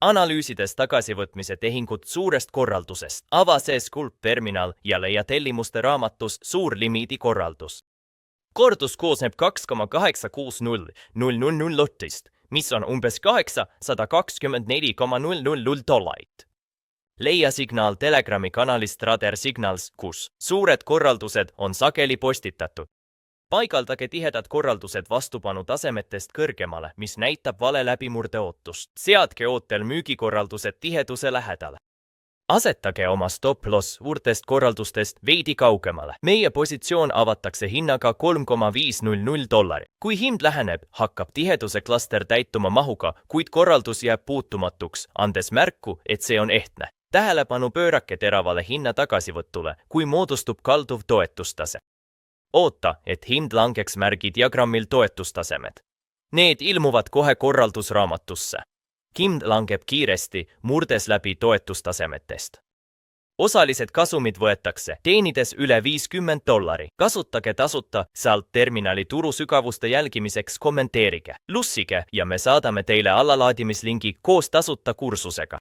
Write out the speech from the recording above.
Analüüsides tagasivõtmise tehingut suurest korraldusest, ava see Sculpt-terminal ja leia tellimuste raamatus suur limiidi korraldus. Korraldus koosneb 2,860000 lotist, mis on umbes $824,000. Leia signaal Telegrami kanalist Radar Signals, kus suured korraldused on sageli postitatud. Paigaldage tihedad korraldused vastupanu tasemetest kõrgemale, mis näitab vale läbimurde ootust. Seadke ootel müügikorraldused tiheduse lähedale. Asetage oma stop-loss suurtest korraldustest veidi kaugemale. Meie positsioon avatakse hinnaga $3,500. Kui hind läheneb, hakkab tiheduse klaster täituma mahuga, kuid korraldus jääb puutumatuks, andes märku, et see on ehtne. Tähelepanu pöörake teravale hinna tagasivõtule, kui moodustub kalduv toetustase. Oota, et hind langeks märgi diagrammil toetustasemed. Need ilmuvad kohe korraldusraamatusse. Hind langeb kiiresti, murdes läbi toetustasemetest. Osalised kasumid võetakse, teenides üle $50. Kasutage tasuta sealt terminali turusügavuste jälgimiseks, kommenteerige, lussige ja me saadame teile allalaadimislingi koos tasuta kursusega.